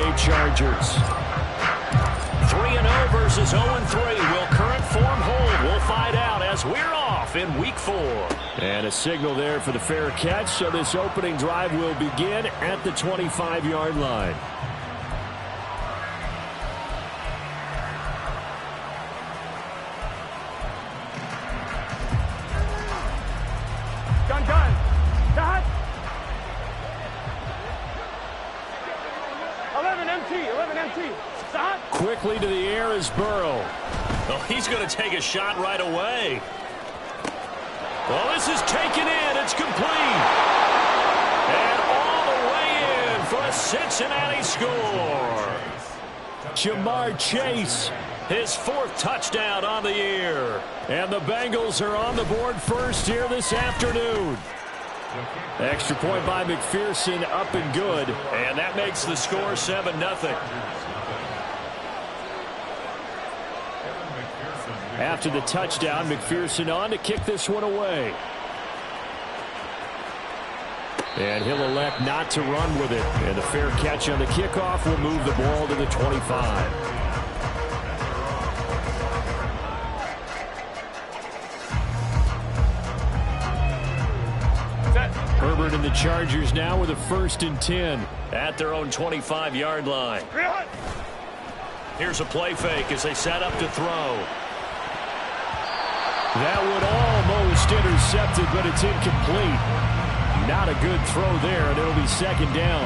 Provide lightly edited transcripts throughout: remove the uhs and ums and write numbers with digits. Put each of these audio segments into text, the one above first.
LA Chargers. 3-0 versus 0-3. Will current form hold? We'll find out as we're off in Week 4. And a signal there for the fair catch, so this opening drive will begin at the 25-yard line. Done. 11 empty. Quickly to the air is Burrow. Oh, he's going to take a shot right away. Well, this is taken in. It's complete. And all the way in for a Cincinnati score. Jamar Chase, his 4th touchdown on the year. And the Bengals are on the board first here this afternoon. Extra point by McPherson, up and good. And that makes the score 7-0. After the touchdown, McPherson on to kick this one away. And he'll elect not to run with it. And the fair catch on the kickoff will move the ball to the 25. Herbert and the Chargers now with a 1st and 10. At their own 25-yard line. Here's a play fake as they set up to throw. That would almost intercept it, but it's incomplete. Not a good throw there, and it'll be 2nd down.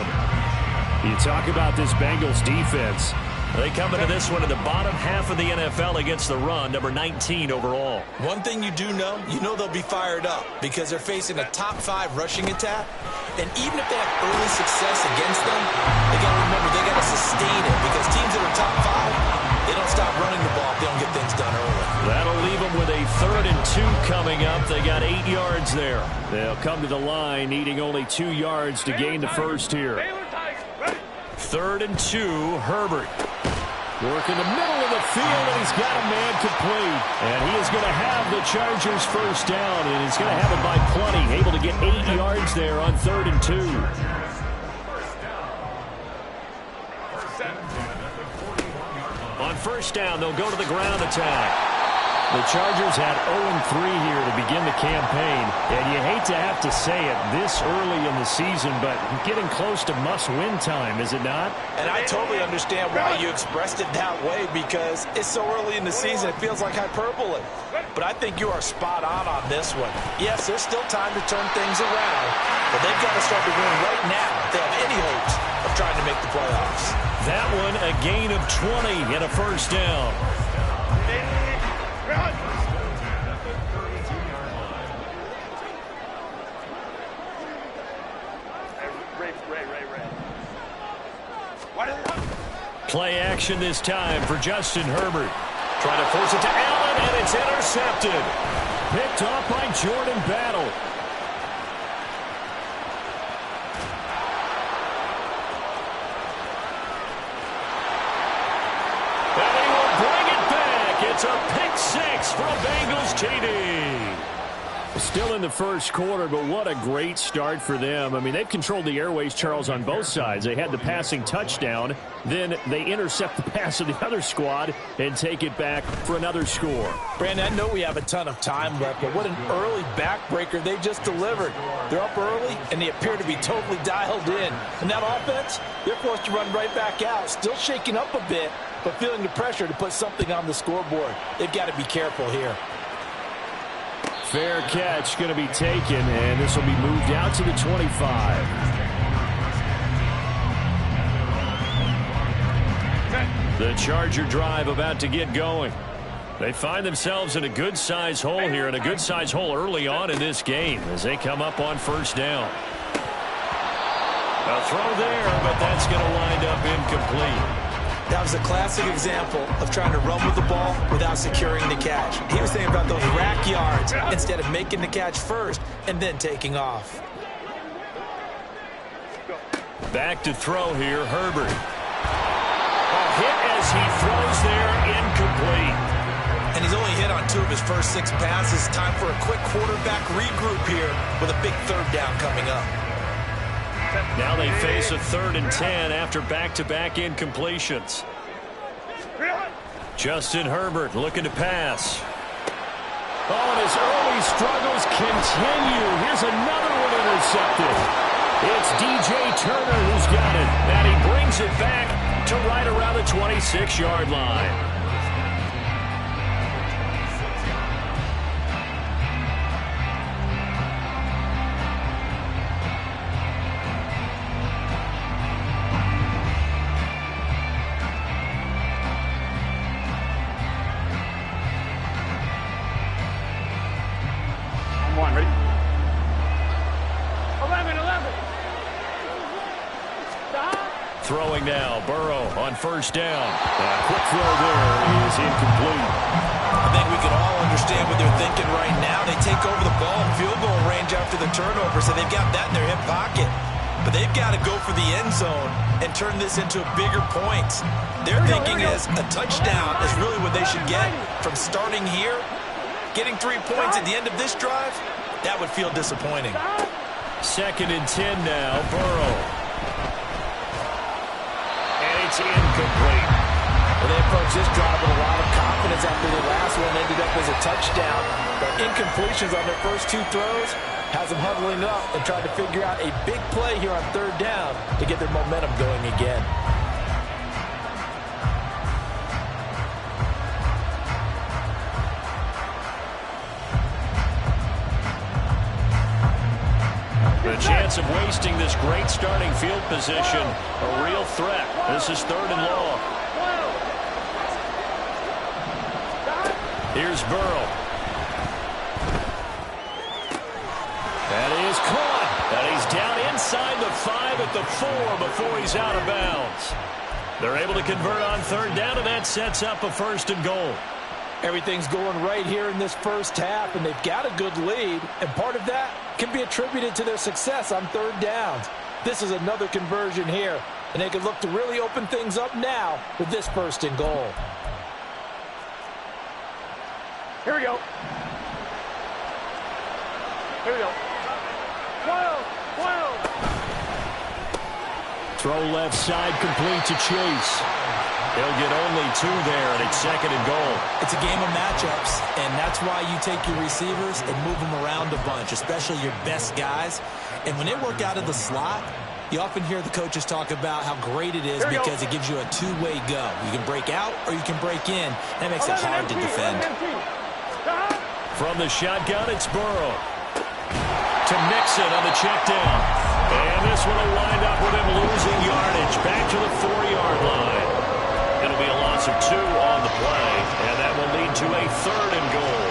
You talk about this Bengals defense. They come into this one in the bottom half of the NFL against the run, number 19 overall. One thing you do know, they'll be fired up because they're facing a top 5 rushing attack. And even if they have early success against them, they got to remember they got to sustain it because teams that are top 5, they don't stop running the ball if they don't get things done early. That'll leave them with a 3rd and 2 coming up. They got 8 yards there. They'll come to the line needing only 2 yards to gain the first here. 3rd and 2, Herbert. Work in the middle of the field, and he's got a man complete. And he is going to have the Chargers first down, and he's going to have it by plenty. Able to get 8 yards there on 3rd and 2. On first down, they'll go to the ground attack. The Chargers had 0-3 here to begin the campaign, and you hate to have to say it this early in the season, but getting close to must-win time, is it not? And I totally understand why you expressed it that way because it's so early in the season, it feels like hyperbole. But I think you are spot on this one. Yes, there's still time to turn things around, but they've got to start to win right now if they have any hopes of trying to make the playoffs. That one, a gain of 20 and a first down. Play action this time for Justin Herbert. Trying to force it to Allen, and it's intercepted. Picked off by Jordan Battle. And he will bring it back. It's a pick 6 for a Bengals TD. Still in the first quarter, but what a great start for them. I mean, they've controlled the airways, Charles, on both sides. They had the passing touchdown. Then they intercept the pass of the other squad and take it back for another score. Brandon, I know we have a ton of time left, but what an early backbreaker they just delivered. They're up early, and they appear to be totally dialed in. And that offense, they're forced to run right back out. Still shaking up a bit, but feeling the pressure to put something on the scoreboard. They've got to be careful here. Fair catch going to be taken, and this will be moved out to the 25. The Charger drive about to get going. They find themselves in a good-sized hole here, and a good-sized hole early on in this game as they come up on first down. A throw there, but that's going to wind up incomplete. That was a classic example of trying to run with the ball without securing the catch. He was thinking about those rack yards instead of making the catch first and then taking off. Back to throw here, Herbert. A hit as he throws there, incomplete. And he's only hit on 2 of his first 6 passes. Time for a quick quarterback regroup here with a big 3rd down coming up. Now they face a 3rd and 10 after back-to-back incompletions. Justin Herbert looking to pass. Oh, and his early struggles continue. Here's another one intercepted. It's DJ Turner who's got it. And he brings it back to right around the 26-yard line. Ready? 11. Throwing now, Burrow on 1st down. Quick throw there is incomplete. I think we can all understand what they're thinking right now. They take over the ball in field goal range after the turnover, so they've got that in their hip pocket. But they've got to go for the end zone and turn this into bigger points. Their thinking is a touchdown is really what they should get from starting here. Getting 3 points at the end of this drive, that would feel disappointing. 2nd and 10 now, Burrow. And it's incomplete. Well, they approached this drive with a lot of confidence after the last one ended up as a touchdown. But incompletions on their first 2 throws has them huddling up and trying to figure out a big play here on 3rd down to get their momentum going again. The chance of wasting this great starting field position, a real threat. This is 3rd and long. Here's Burrow. That is caught. And he's down inside the 5 at the 4 before he's out of bounds. They're able to convert on 3rd down, and that sets up a 1st and goal. Everything's going right here in this first half, and they've got a good lead, and part of that can be attributed to their success on 3rd downs. This is another conversion here, and they can look to really open things up now with this 1st and goal. Here we go. 12. Throw left side complete to Chase. He'll get only 2 there, and it's 2nd and goal. It's a game of matchups, and that's why you take your receivers and move them around a bunch, especially your best guys. And when they work out of the slot, you often hear the coaches talk about how great it is because it gives you a 2-way go. You can break out or you can break in. That makes it hard to defend. From the shotgun, it's Burrow. To Mixon on the check down. And this one will wind up with him losing yardage back to the 4-yard line. It'll be a loss of 2 on the play, and that will lead to a 3rd and goal.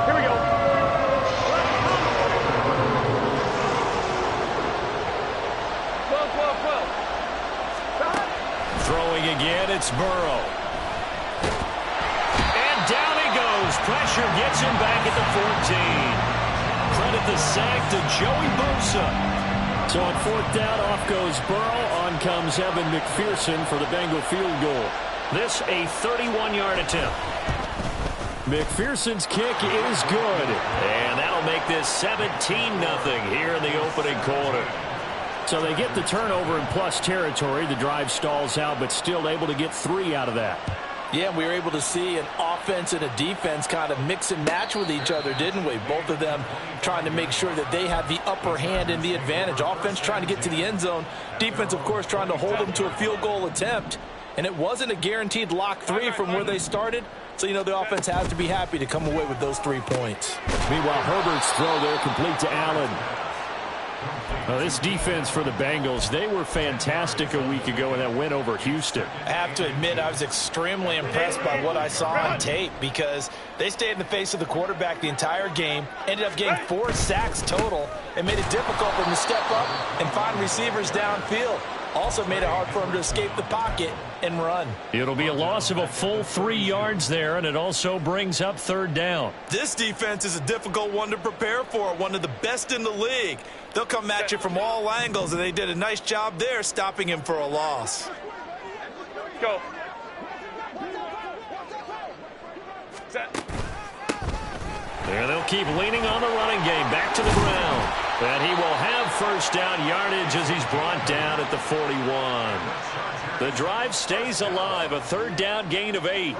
Here we go. 12. Throwing again, it's Burrow. Down he goes. Pressure gets him back at the 14. Credit the sack to Joey Bosa. So on 4th down, off goes Burrow. On comes Evan McPherson for the Bengal field goal. This a 31-yard attempt. McPherson's kick is good. And that'll make this 17-0 here in the opening quarter. So they get the turnover in plus territory. The drive stalls out, but still able to get 3 out of that. Yeah, we were able to see an offense and a defense kind of mix and match with each other, didn't we? Both of them trying to make sure that they have the upper hand and the advantage. Offense trying to get to the end zone. Defense, of course, trying to hold them to a field goal attempt. And it wasn't a guaranteed lock 3 from where they started. So, you know, the offense has to be happy to come away with those 3 points. Meanwhile, Herbert's throw there complete to Allen. Well, this defense for the Bengals, they were fantastic a week ago in that win over Houston. I have to admit, I was extremely impressed by what I saw on tape because they stayed in the face of the quarterback the entire game, ended up getting 4 sacks total, and made it difficult for them to step up and find receivers downfield. Also made it hard for them to escape the pocket and run. It'll be a loss of a full 3 yards there, and it also brings up 3rd down. This defense is a difficult one to prepare for, one of the best in the league. They'll come at you from all angles, and they did a nice job there stopping him for a loss. go. Set. And they'll keep leaning on the running game. Back to the ground. And he will have first down yardage as he's brought down at the 41. The drive stays alive. A third down gain of 8.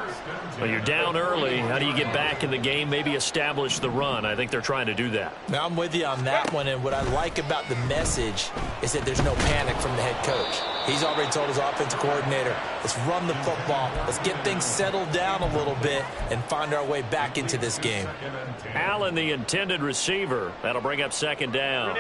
Well, you're down early. How do you get back in the game? Maybe establish the run. I think they're trying to do that. Now, I'm with you on that one, and what I like about the message is that there's no panic from the head coach. He's already told his offensive coordinator, let's run the football. Let's get things settled down a little bit and find our way back into this game. Allen, the intended receiver. That'll bring up second down.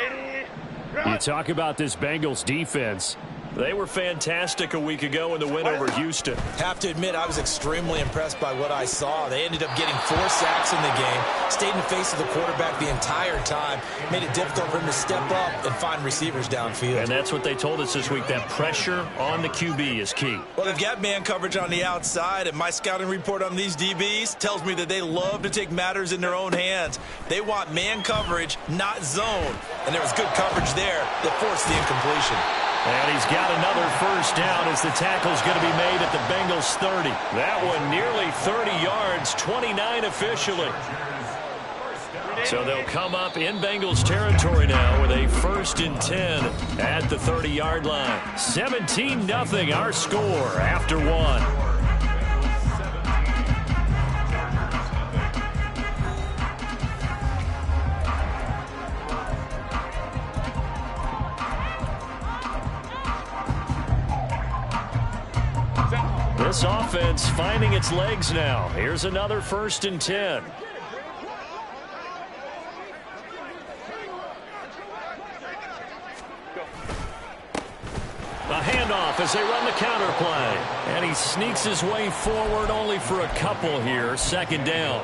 You talk about this Bengals defense. They were fantastic a week ago in the win over Houston. Have to admit, I was extremely impressed by what I saw. They ended up getting 4 sacks in the game, stayed in the face of the quarterback the entire time, made it difficult for him to step up and find receivers downfield. And that's what they told us this week, that pressure on the QB is key. Well, they've got man coverage on the outside, and my scouting report on these DBs tells me that they love to take matters in their own hands. They want man coverage, not zone. And there was good coverage there that forced the incompletion. And he's got another first down as the tackle's going to be made at the Bengals 30. That one nearly 30 yards, 29 officially. So they'll come up in Bengals territory now with a 1st and 10 at the 30-yard line. 17-0 our score after 1. This offense finding its legs now. Here's another 1st and 10. A handoff as they run the counter play. And he sneaks his way forward only for a couple here. 2nd down.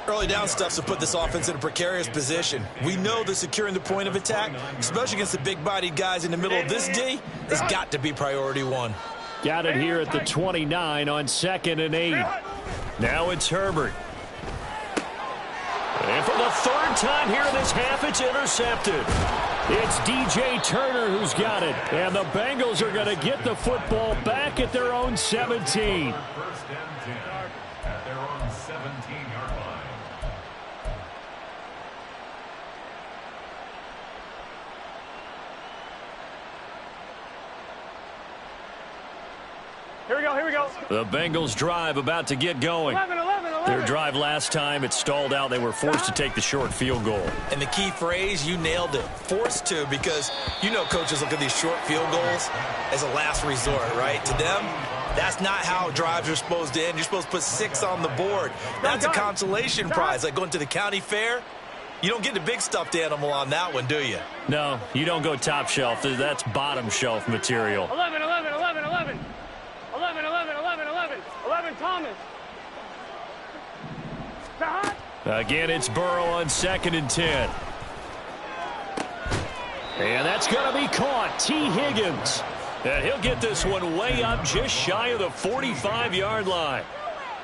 Early down stuff to put this offense in a precarious position. We know that securing the point of attack, especially against the big-bodied guys in the middle of this D, has got to be priority 1. Got it here at the 29 on 2nd and 8. Now it's Herbert. And for the 3rd time here in this half, it's intercepted. It's DJ Turner who's got it. And the Bengals are going to get the football back at their own 17. 1st and 10 at their own 17-yard line. Here we go, here we go. The Bengals drive about to get going. 11. Their drive last time, it stalled out. They were forced to take the short field goal. And the key phrase, you nailed it, forced to, because you know coaches look at these short field goals as a last resort, right? To them, that's not how drives are supposed to end. You're supposed to put 6 on the board. That's a consolation prize, like going to the county fair. You don't get the big stuffed animal on that one, do you? No, you don't go top shelf. That's bottom shelf material. 11. 11, Thomas. Again, it's Burrow on 2nd and 10. And that's going to be caught. T. Higgins. And he'll get this one way up just shy of the 45-yard line.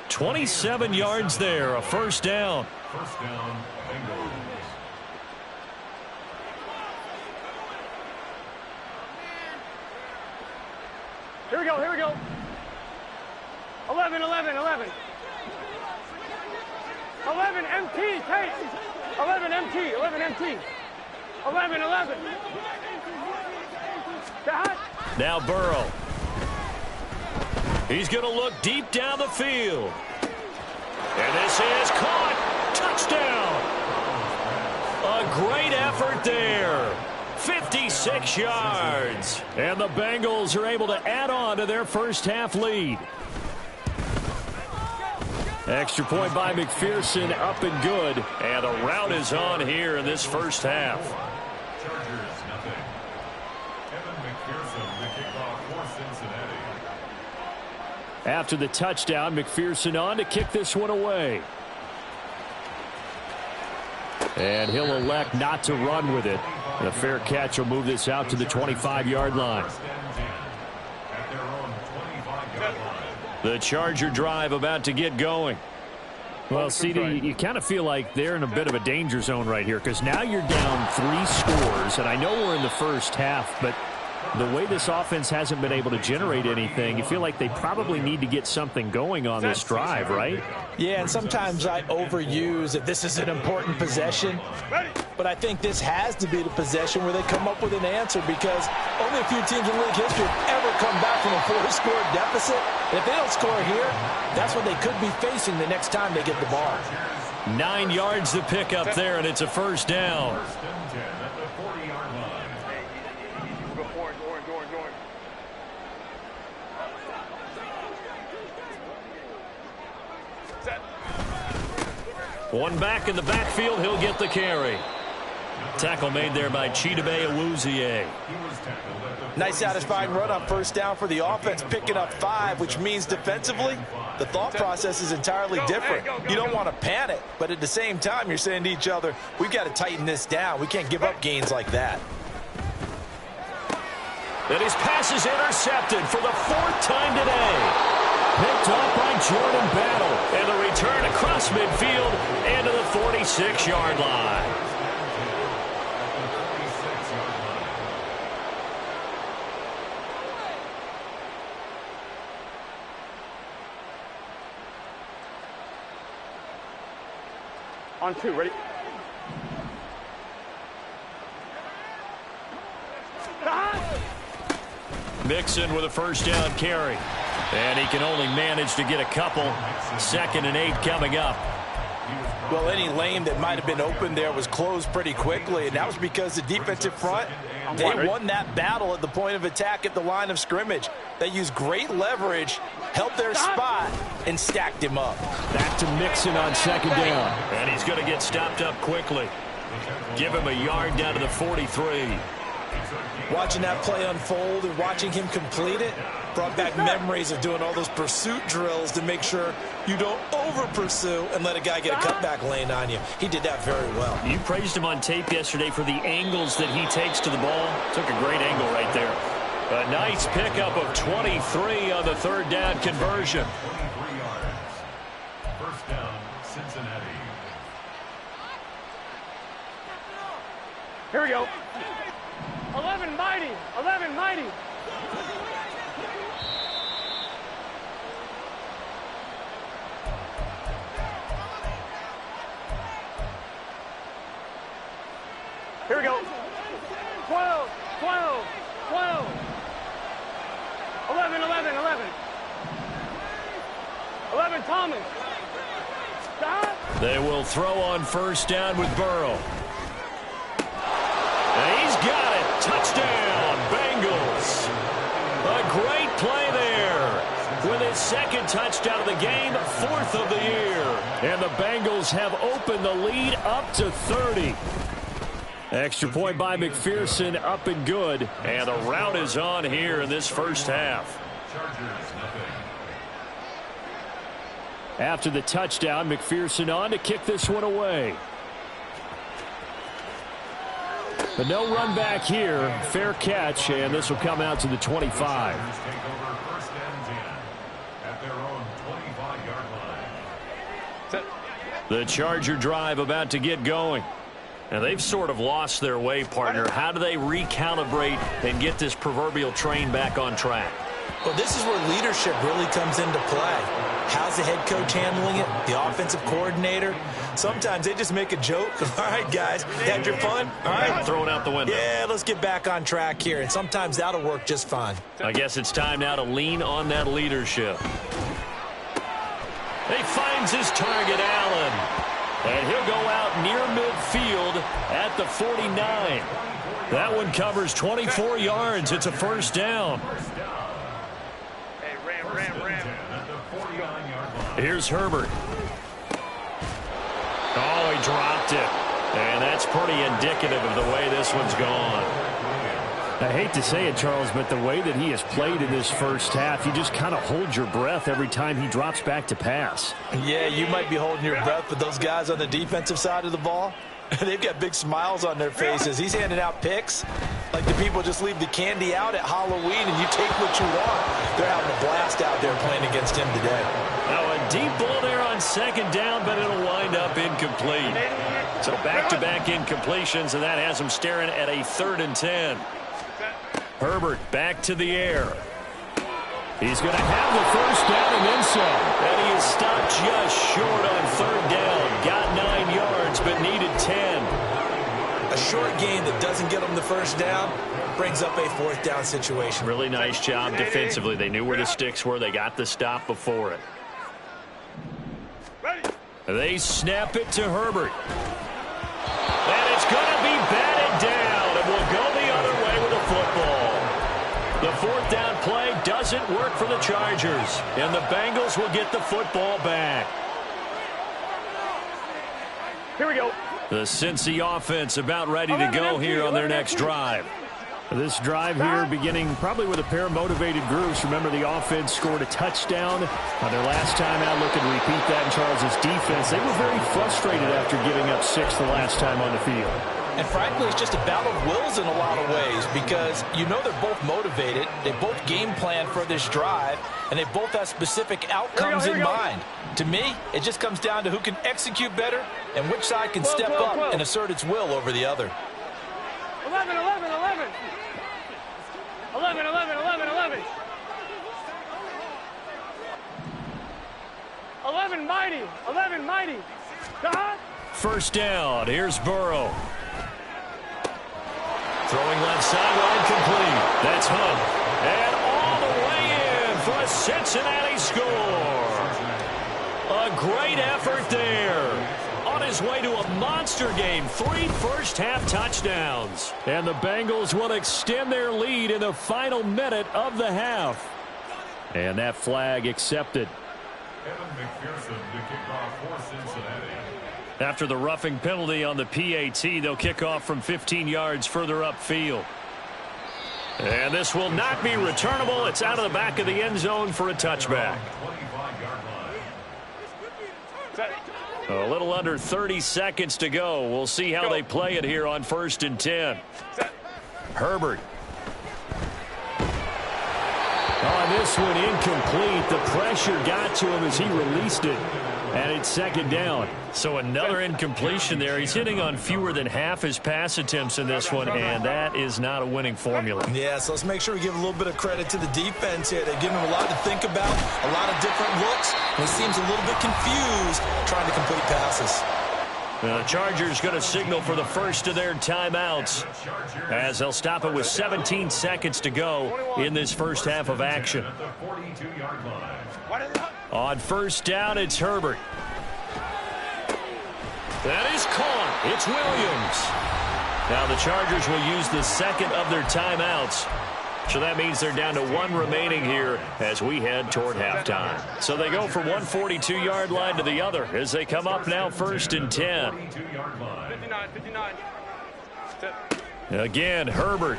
27 yards there, a 1st down. 1st down, Bengals. Here we go. 11. 11 MT, Tate. 11 MT. 11. Now Burrow. He's going to look deep down the field. And this is caught. Touchdown. A great effort there. 56 yards. And the Bengals are able to add on to their first half lead. Extra point by McPherson, up and good. And the rout is on here in this first half. Chargers, nothing. Kevin McPherson, the kickoff for Cincinnati. After the touchdown, McPherson on to kick this one away. And he'll elect not to run with it. And a fair catch will move this out to the 25-yard line. At their own 25-yard line. The Charger drive about to get going. Well, CD, you kind of feel like they're in a bit of a danger zone right here because now you're down 3 scores, and I know we're in the first half, but the way this offense hasn't been able to generate anything, you feel like they probably need to get something going on this drive, right? Yeah, and sometimes I overuse that this is an important possession, but I think this has to be the possession where they come up with an answer, because only a few teams in league history have ever come back from a 4-score deficit. And if they don't score here, that's what they could be facing the next time they get the ball. 9 yards to pick up there, and it's a first down. First and 10 at the 40-yard line. Go orange. Set. One back in the backfield, he'll get the carry. Tackle made there by Chidobe Awuzie. Nice satisfying run on first down for the offense, picking up 5, which means defensively, the thought process is entirely different. You don't want to panic, but at the same time, you're saying to each other, we've got to tighten this down. We can't give up gains like that. And his pass is intercepted for the 4th time today. Picked up by Jordan Battle. And the return across midfield into the 46-yard line. On 2, ready? Mixon with a first down carry. And he can only manage to get a couple. 2nd and 8 coming up. Well, any lane that might have been open there was closed pretty quickly, and that was because the defensive front, they won that battle at the point of attack at the line of scrimmage. They used great leverage, held their spot, and stacked him up. Back to Mixon on 2nd down. And he's going to get stopped up quickly. Give him a yard down to the 43. Watching that play unfold and watching him complete it brought back memories of doing all those pursuit drills to make sure you don't over-pursue and let a guy get a cutback lane on you. He did that very well. You praised him on tape yesterday for the angles that he takes to the ball. Took a great angle right there. A nice pickup of 23 on the 3rd down conversion. 23 yards. First down, Cincinnati. Here we go. 11 mighty. 11 mighty. Here we go. 12. 11 Thomas. Stop. They will throw on first down with Burrow. And he's got it. Touchdown, Bengals. A great play there. With his 2nd touchdown of the game, 4th of the year. And the Bengals have opened the lead up to 30. Extra point by McPherson, up and good. And the rout is on here in this first half. Chargers, nothing. After the touchdown, McPherson on to kick this one away. But no run back here. Fair catch, and this will come out to the 25. Chargers take over first and 10 at their own 25-yard line. The Charger drive about to get going. And they've sort of lost their way, partner. How do they recalibrate and get this proverbial train back on track? Well, this is where leadership really comes into play. How's the head coach handling it? The offensive coordinator? Sometimes they just make a joke. All right, guys, had your fun? All right. Throw it out the window. Yeah, let's get back on track here. And sometimes that'll work just fine. I guess it's time now to lean on that leadership. He finds his target, Allen. And he'll go out near midfield at the 49. That one covers 24 yards. It's a first down. Hey, ram. Here's Herbert. Oh, he dropped it. And that's pretty indicative of the way this one's gone. I hate to say it, Charles, but the way that he has played in this first half, you just kind of hold your breath every time he drops back to pass. Yeah, you might be holding your breath, but those guys on the defensive side of the ball, they've got big smiles on their faces. He's handing out picks like the people just leave the candy out at Halloween and you take what you want. They're having a blast out there playing against him today. Now a deep ball there on 2nd down, but it'll wind up incomplete. So back-to-back incompletions, and that has him staring at a 3rd and 10. Herbert back to the air. He's going to have the first down and then some. And he is stopped just short on third down. Got 9 yards, but needed 10. A short gain that doesn't get him the first down brings up a fourth down situation. Really nice job defensively. They knew where the sticks were. They got the stop before it. They snap it to Herbert. And it's going to be batted down. And will go the other way with the football. The fourth down play doesn't work for the Chargers. And the Bengals will get the football back. Here we go. The Cincy offense about ready to go here on their next drive. This drive here beginning probably with a pair of motivated groups. Remember, the offense scored a touchdown on their last time out. Look and repeat that in Charles' defense. They were very frustrated after giving up 6 the last time on the field. And frankly, it's just a battle of wills in a lot of ways because you know they're both motivated. They both game plan for this drive, and they both have specific outcomes in mind. To me, it just comes down to who can execute better and which side can step up and assert its will over the other. 11, 11, 11. 11, 11, 11, 11. 11 mighty. 11 mighty. God. First down. Here's Burrow. Throwing left sideline complete. That's Hunt. And all the way in for a Cincinnati score. A great effort there. On his way to a monster game. 3 first-half touchdowns. And the Bengals will extend their lead in the final minute of the half. And that flag accepted. Evan McPherson to kick off for Cincinnati. After the roughing penalty on the PAT, they'll kick off from 15 yards further upfield. And this will not be returnable. It's out of the back of the end zone for a touchback. 25-yard line. A little under 30 seconds to go. We'll see how they play it here on 1st and 10. Herbert. On this one, incomplete. The pressure got to him as he released it. And it's 2nd down. So another incompletion there. He's hitting on fewer than half his pass attempts in this one, and that is not a winning formula. Yeah, so let's make sure we give a little bit of credit to the defense here. They've given him a lot to think about, a lot of different looks, and he seems a little bit confused trying to complete passes. The Chargers going to signal for the first of their timeouts as they'll stop it with 17 seconds to go in this first half of action. On first down, it's Herbert. That is caught. It's Williams. Now the Chargers will use the second of their timeouts. So that means they're down to 1 remaining here as we head toward halftime. So they go from one 42-yard line to the other as they come up now 1st and 10. 59, 59. Again, Herbert.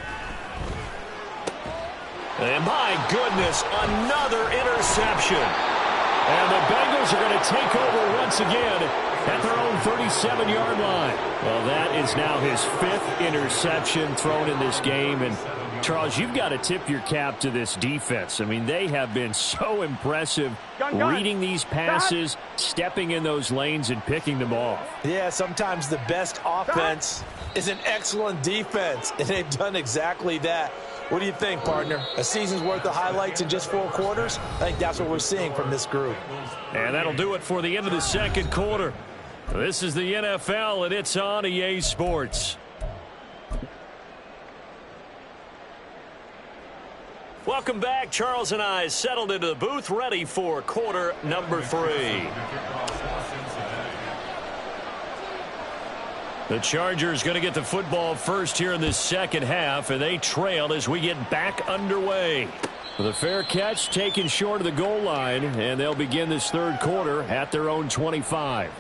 And my goodness, another interception. And the Bengals are going to take over once again at their own 37-yard line. Well, that is now his 5th interception thrown in this game. And Charles, you've got to tip your cap to this defense. I mean, they have been so impressive reading these passes, stepping in those lanes, and picking them off. Yeah, sometimes the best offense is an excellent defense, and they've done exactly that. What do you think, partner? A season's worth of highlights in just 4 quarters? I think that's what we're seeing from this group. And that'll do it for the end of the second quarter. This is the NFL, and it's on EA Sports. Welcome back. Charles and I settled into the booth, ready for quarter number 3. The Chargers going to get the football first here in this second half, and they trail as we get back underway. The fair catch taken short of the goal line, and they'll begin this third quarter at their own 25.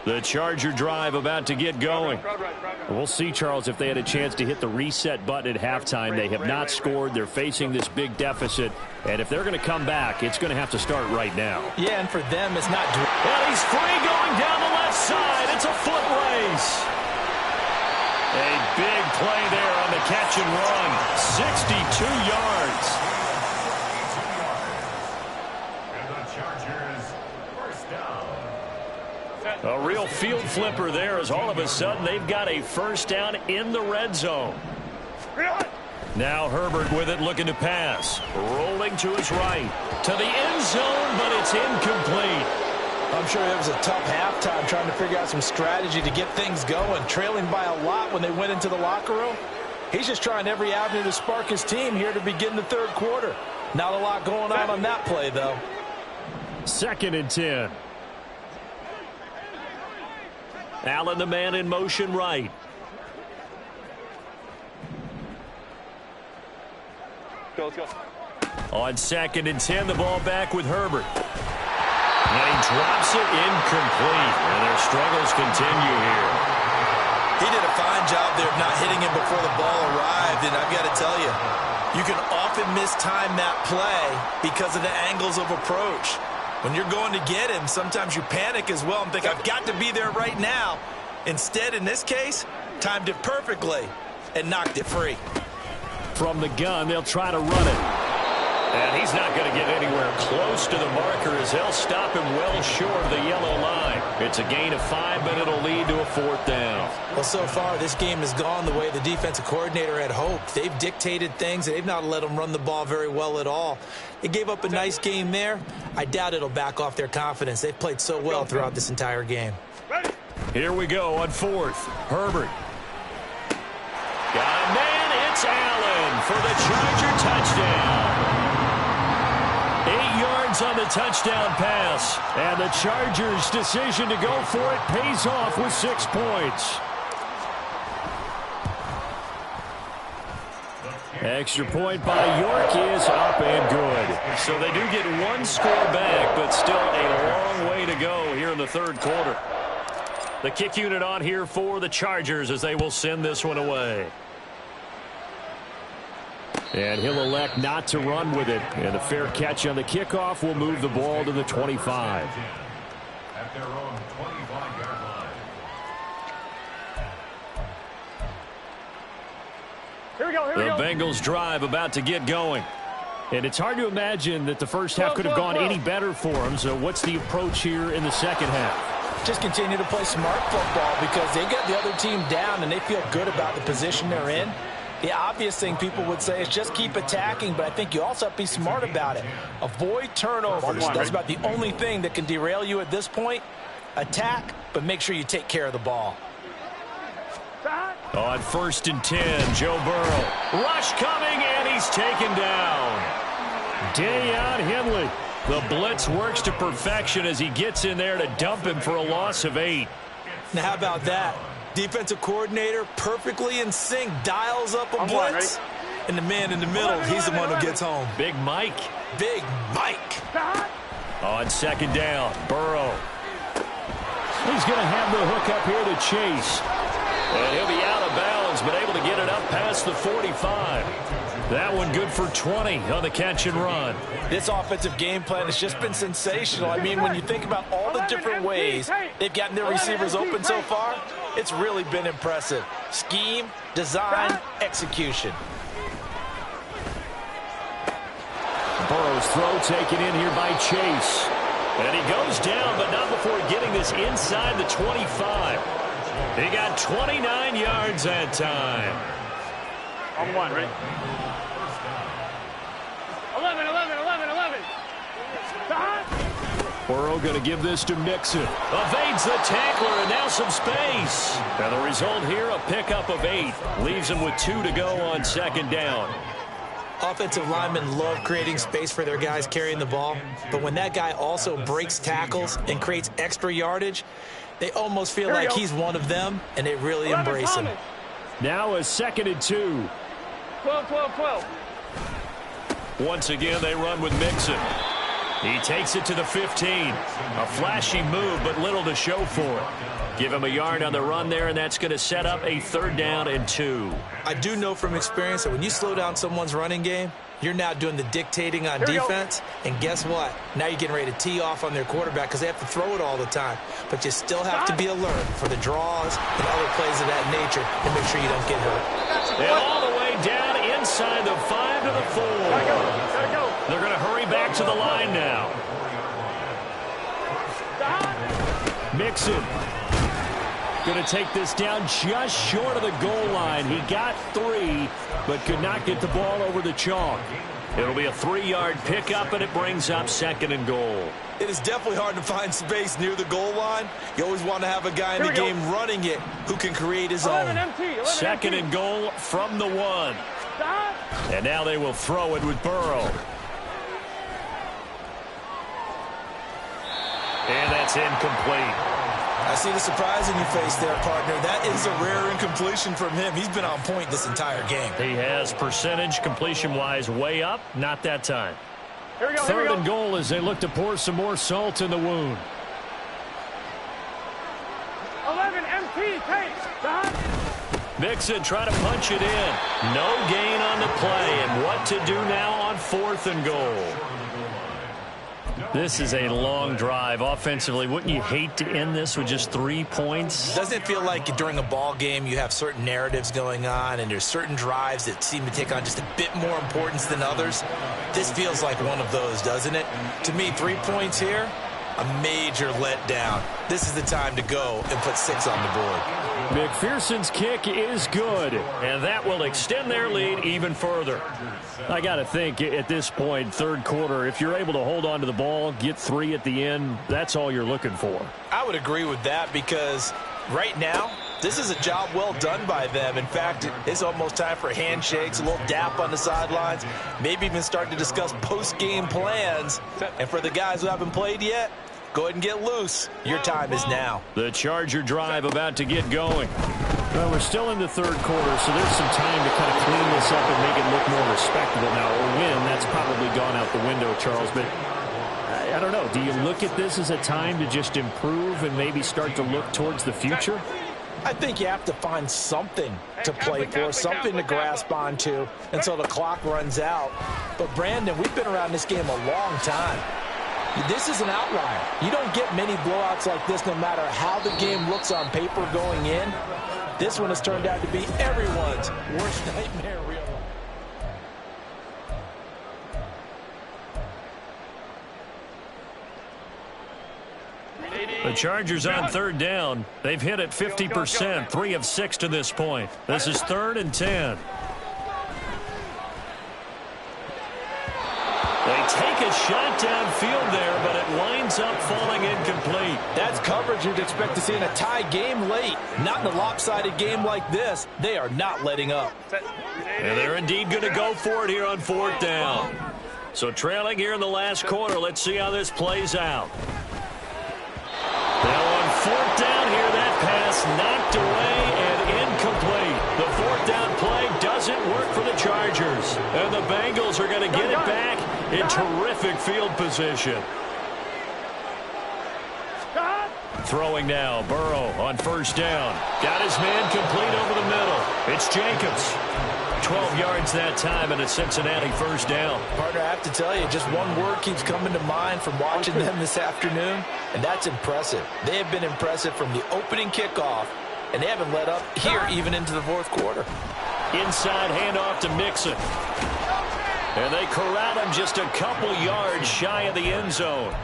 The Charger drive about to get going. We'll see, Charles, if they had a chance to hit the reset button at halftime. They have not scored. They're facing this big deficit. And if they're going to come back, it's going to have to start right now. Yeah, and for them, it's not... And he's free going down the left side. It's a foot race. A big play there on the catch and run. 62 yards. And the Chargers first down. A real field flipper there as all of a sudden they've got a first down in the red zone. Now Herbert with it, looking to pass. Rolling to his right. To the end zone, but it's incomplete. I'm sure it was a tough halftime trying to figure out some strategy to get things going. Trailing by a lot when they went into the locker room. He's just trying every avenue to spark his team here to begin the third quarter. Not a lot going on that play, though. 2nd and 10. Allen, the man in motion right. Let's go. On 2nd and 10, the ball back with Herbert. And he drops it incomplete. And their struggles continue here. He did a fine job there of not hitting him before the ball arrived. And I've got to tell you, you can often mistime that play because of the angles of approach. When you're going to get him, sometimes you panic as well and think, I've got to be there right now. Instead, in this case, timed it perfectly and knocked it free. From the gun, they'll try to run it. And he's not going to get anywhere close to the marker as they'll stop him well short of the yellow line. It's a gain of 5, but it'll lead to a 4th down. Well, so far, this game has gone the way the defensive coordinator had hoped. They've dictated things. They've not let them run the ball very well at all. They gave up a nice game there. I doubt it'll back off their confidence. They've played so well throughout this entire game. Here we go on 4th. Herbert. Got a man. It's Allen for the Charger touchdown. 8 yards on the touchdown pass. And the Chargers' decision to go for it pays off with 6 points. Extra point by York is up and good. So they do get 1 score back, but still a long way to go here in the third quarter. The kick unit on here for the Chargers as they will send this one away. And he'll elect not to run with it. And a fair catch on the kickoff will move the ball to the 25. At their own 25-yard line. Here we go, here we The go. Bengals drive about to get going. And it's hard to imagine that the first half could have gone any better for them. So what's the approach here in the second half? Just continue to play smart football because they get the other team down and they feel good about the position they're in. The obvious thing people would say is just keep attacking, but I think you also have to be smart about it. Avoid turnovers. That's about the only thing that can derail you at this point. Attack, but make sure you take care of the ball. On 1st and 10, Joe Burrow. Rush coming, and he's taken down. Deion Henley. The blitz works to perfection as he gets in there to dump him for a loss of 8. Now, how about that? Defensive coordinator perfectly in sync, dials up a blitz, and the man in the middle, he's the one who gets home. Big Mike. Big Mike. On 2nd down, Burrow. He's going to have the hook up here to Chase. And he'll be out of bounds, but able to get it up past the 45. That one good for 20 on the catch and run. This offensive game plan has just been sensational. I mean, when you think about all the different ways they've gotten their receivers open so far, it's really been impressive. Scheme, design, execution. Burrow's throw taken in here by Chase. And he goes down, but not before getting this inside the 25. He got 29 yards that time. On 1, ready? 11. Burrow going to give this to Mixon. Evades the tackler and now some space. And the result here, a pickup of 8. Leaves him with 2 to go on 2nd down. Offensive linemen love creating space for their guys carrying the ball, but when that guy also breaks tackles and creates extra yardage, they almost feel like he's one of them, and they really embrace him. Now a 2nd and 2. 12. Once again, they run with Mixon. He takes it to the 15. A flashy move, but little to show for it. Give him a yard on the run there, and that's going to set up a 3rd down and 2. I do know from experience that when you slow down someone's running game, you're now doing the dictating on defense. And guess what? Now you're getting ready to tee off on their quarterback because they have to throw it all the time. But you still have to be alert for the draws and other plays of that nature and make sure you don't get hurt. And all the way down inside the 5 to the 4. Gotta go. They're going to hurry back to the line now. Mixon. Going to take this down just short of the goal line. He got 3, but could not get the ball over the chalk. It'll be a 3-yard pickup, and it brings up 2nd and goal. It is definitely hard to find space near the goal line. You always want to have a guy in the game running it who can create his own. 2nd and goal from the 1. And now they will throw it with Burrow. And that's incomplete. I see the surprise in your face there, partner. That is a rare incompletion from him. He's been on point this entire game. He has percentage completion-wise way up. Not that time. Here we go, 3rd and goal as they look to pour some more salt in the wound. 11 MT takes. Mixon trying to punch it in. No gain on the play. And what to do now on 4th and goal. This is a long drive offensively. Wouldn't you hate to end this with just 3 points? Doesn't it feel like during a ball game you have certain narratives going on and there's certain drives that seem to take on just a bit more importance than others? This feels like one of those, doesn't it? To me, 3 points here, a major letdown. This is the time to go and put 6 on the board. McPherson's kick is good, and that will extend their lead even further. I got to think at this point, 3rd quarter, if you're able to hold on to the ball, get 3 at the end, that's all you're looking for. I would agree with that because right now, this is a job well done by them. In fact, it's almost time for handshakes, a little dap on the sidelines, maybe even start to discuss post-game plans. And for the guys who haven't played yet, go ahead and get loose. Your time is now. The Charger drive about to get going. Well, we're still in the 3rd quarter, so there's some time to kind of clean this up and make it look more respectable now. Or win, that's probably gone out the window, Charles. But I don't know. Do you look at this as a time to just improve and maybe start to look towards the future? I think you have to find something to play for, something to grasp onto until the clock runs out. But, Brandon, we've been around this game a long time. This is an outlier. You don't get many blowouts like this no matter how the game looks on paper going in. This one has turned out to be everyone's worst nightmare real life. The Chargers on 3rd down. They've hit it 50%, 3 of 6 to this point. This is 3rd and 10. They take a shot downfield there, but it winds up falling incomplete. That's coverage you'd expect to see in a tie game late. Not in a lopsided game like this. They are not letting up. And they're indeed going to go for it here on 4th down. So trailing here in the last quarter, let's see how this plays out. Now on 4th down here, that pass knocked away and incomplete. The 4th down play doesn't work for the Chargers. And the Bengals are going to get it back in terrific field position. Throwing now, Burrow on 1st down. Got his man complete over the middle. It's Jacobs. 12 yards that time and a Cincinnati 1st down. Partner, I have to tell you, just one word keeps coming to mind from watching them this afternoon, and that's impressive. They have been impressive from the opening kickoff, and they haven't let up here even into the 4th quarter. Inside handoff to Mixon. And they corral him just a couple yards shy of the end zone.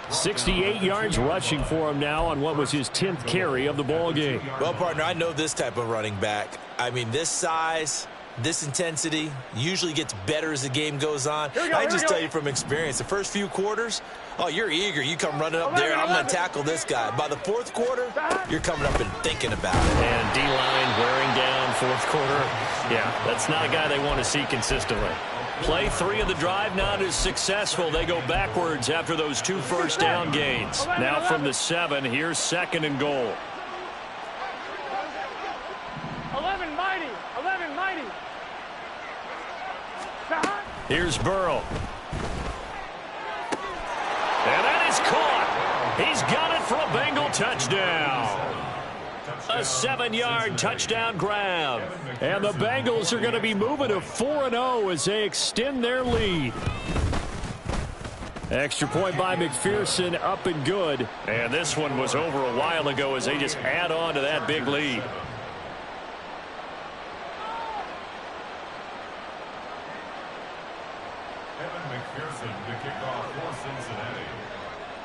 68 yards rushing for him now on what was his 10th carry of the ball game. Well, partner, I know this type of running back. I mean, this size, this intensity usually gets better as the game goes on. I just tell you from experience, the first few quarters, oh, you're eager. You come running up there, I'm going to tackle this guy. By the 4th quarter, you're coming up and thinking about it. And D-line wearing down 4th quarter. Yeah, that's not a guy they want to see consistently. Play 3 of the drive not as successful. They go backwards after those 2 first down gains. Now from the 7, here's 2nd and goal. 11 mighty. 11 mighty. Here's Burrow. And that is caught. He's got it for a Bengal touchdown. A 7-yard touchdown grab. And the Bengals are going to be moving to 4-0 as they extend their lead. Extra point by McPherson, up and good. And this one was over a while ago as they just add on to that big lead. McPherson to kick off for Cincinnati.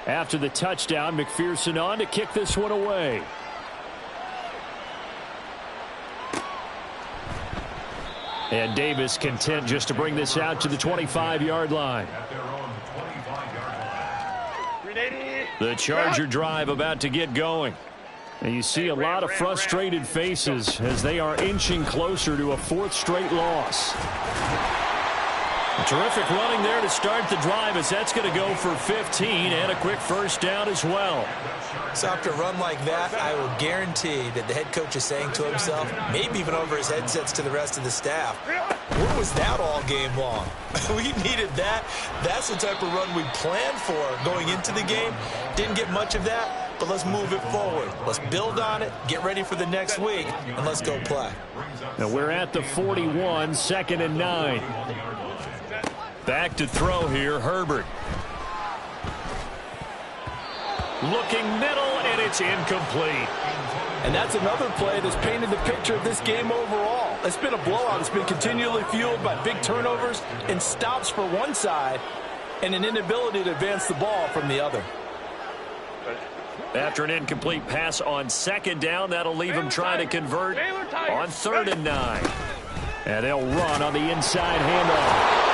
After the touchdown, McPherson on to kick this one away. And Davis content just to bring this out to the 25-yard line. The Charger drive about to get going. And you see a lot of frustrated faces as they are inching closer to a fourth straight loss. Terrific running there to start the drive as that's going to go for 15 and a quick first down as well. So after a run like that, I will guarantee that the head coach is saying to himself, maybe even over his headsets to the rest of the staff, where was that all game long? We needed that. That's the type of run we planned for going into the game. Didn't get much of that, but let's move it forward. Let's build on it, get ready for the next week, and let's go play. Now we're at the 41, 2nd and 9. Back to throw here, Herbert. Looking middle, and it's incomplete. And that's another play that's painted the picture of this game overall. It's been a blowout. It's been continually fueled by big turnovers and stops for one side and an inability to advance the ball from the other. After an incomplete pass on 2nd down, that'll leave him trying to convert on 3rd and 9. And they'll run on the inside handoff.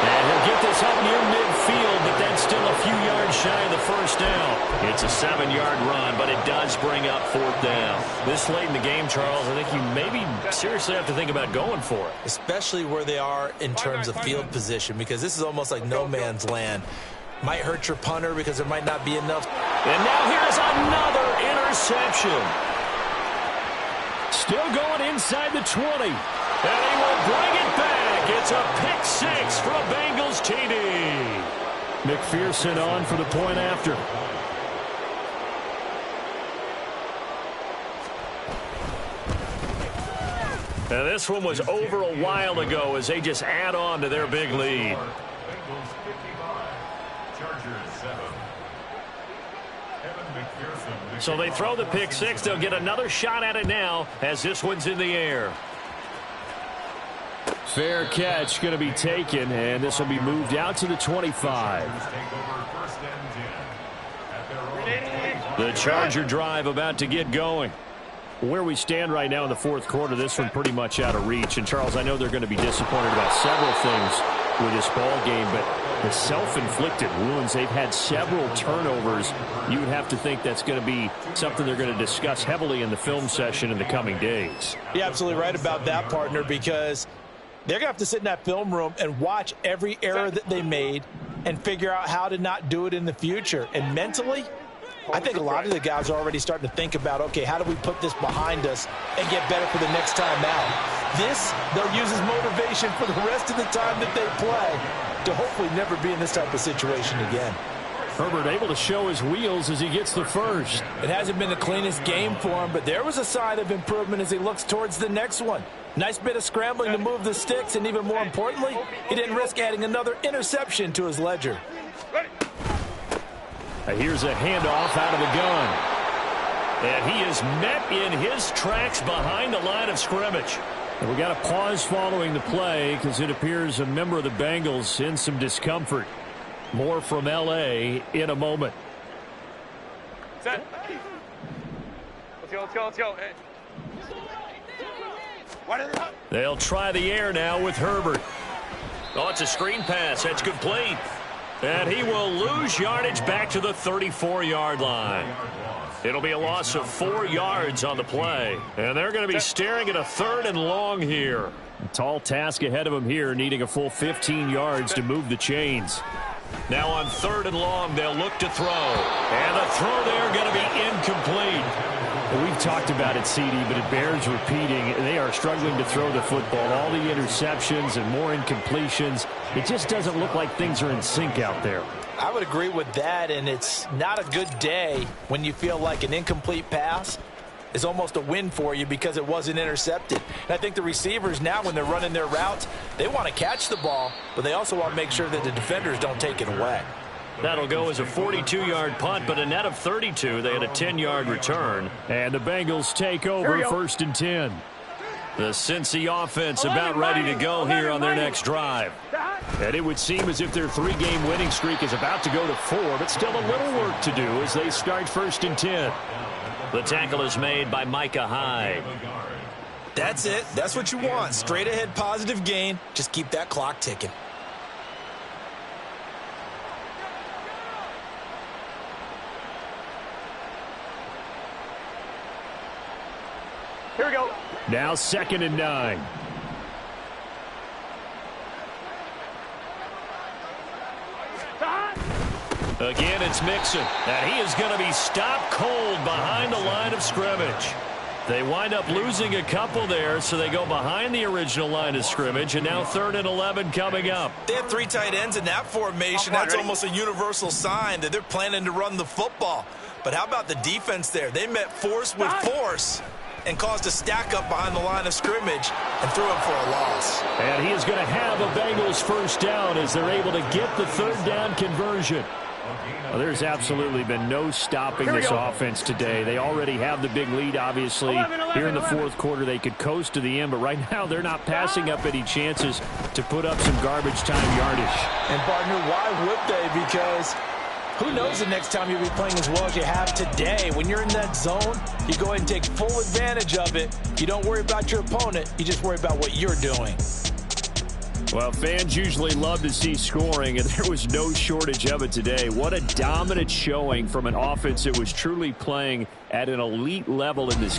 And he'll get this up near midfield, but that's still a few yards shy of the first down. It's a 7-yard run, but it does bring up 4th down. This late in the game, Charles, I think you maybe seriously have to think about going for it. Especially where they are in terms of field position, because this is almost like no man's land. Might hurt your punter because there might not be enough. And now here's another interception. Still going inside the 20. And he will bring it back. It's a pick 6 for a Bengals TD. McPherson on for the point after. Now this one was over a while ago as they just add on to their big lead. Bengals 55, Chargers 7. So they throw the pick 6. They'll get another shot at it now as this one's in the air. Fair catch going to be taken, and this will be moved out to the 25. The Charger drive about to get going. Where we stand right now in the fourth quarter, this one pretty much out of reach. And, Charles, I know they're going to be disappointed about several things with this ball game, but the self-inflicted wounds, they've had several turnovers. You would have to think that's going to be something they're going to discuss heavily in the film session in the coming days. You're absolutely right about that, partner, because they're going to have to sit in that film room and watch every error that they made and figure out how to not do it in the future. And mentally, I think a lot of the guys are already starting to think about, okay, how do we put this behind us and get better for the next time out? This, they'll use as motivation for the rest of the time that they play to hopefully never be in this type of situation again. Herbert able to show his wheels as he gets the first. It hasn't been the cleanest game for him, but there was a sign of improvement as he looks towards the next one. Nice bit of scrambling to move the sticks, and even more importantly, he didn't risk adding another interception to his ledger. Here's a handoff out of the gun. And he is met in his tracks behind the line of scrimmage. And we got a pause following the play because it appears a member of the Bengals in some discomfort. More from L.A. in a moment. Set. Let's go. Hey. They'll try the air now with Herbert. Oh, it's a screen pass. That's complete. And he will lose yardage back to the 34-yard line. It'll be a loss of 4 yards on the play. And they're going to be staring at a 3rd and long here. A tall task ahead of them here, needing a full 15 yards to move the chains. Now on 3rd and long, they'll look to throw. And the throw there going to be incomplete. We've talked about it, CD, but it bears repeating. They are struggling to throw the football. All the interceptions and more incompletions. It just doesn't look like things are in sync out there. I would agree with that, and it's not a good day when you feel like an incomplete pass is almost a win for you because it wasn't intercepted. And I think the receivers now, when they're running their routes, they want to catch the ball, but they also want to make sure that the defenders don't take it away. That'll go as a 42-yard punt, but a net of 32. They had a 10-yard return. And the Bengals take over 1st and 10. The Cincy offense about ready to go here on their next drive. And it would seem as if their 3-game winning streak is about to go to 4, but still a little work to do as they start 1st and 10. The tackle is made by Micah Hyde. That's it. That's what you want. Straight ahead positive gain. Just keep that clock ticking. Here we go. Now 2nd and 9. Again, it's Mixon, and he is going to be stopped cold behind the line of scrimmage. They wind up losing a couple there, so they go behind the original line of scrimmage, and now 3rd and 11 coming up. They have 3 tight ends in that formation. That's almost a universal sign that they're planning to run the football. But how about the defense there? They met force with force and caused a stack up behind the line of scrimmage and threw him for a loss. And he is going to have a Bengals 1st down as they're able to get the 3rd down conversion. Well, there's absolutely been no stopping this offense today. They already have the big lead, obviously. Here in the 4th quarter, they could coast to the end, but right now they're not passing up any chances to put up some garbage time yardage. And, partner, why would they? Because who knows the next time you'll be playing as well as you have today. When you're in that zone, you go ahead and take full advantage of it. You don't worry about your opponent. You just worry about what you're doing. Well, fans usually love to see scoring, and there was no shortage of it today. What a dominant showing from an offense that was truly playing at an elite level in this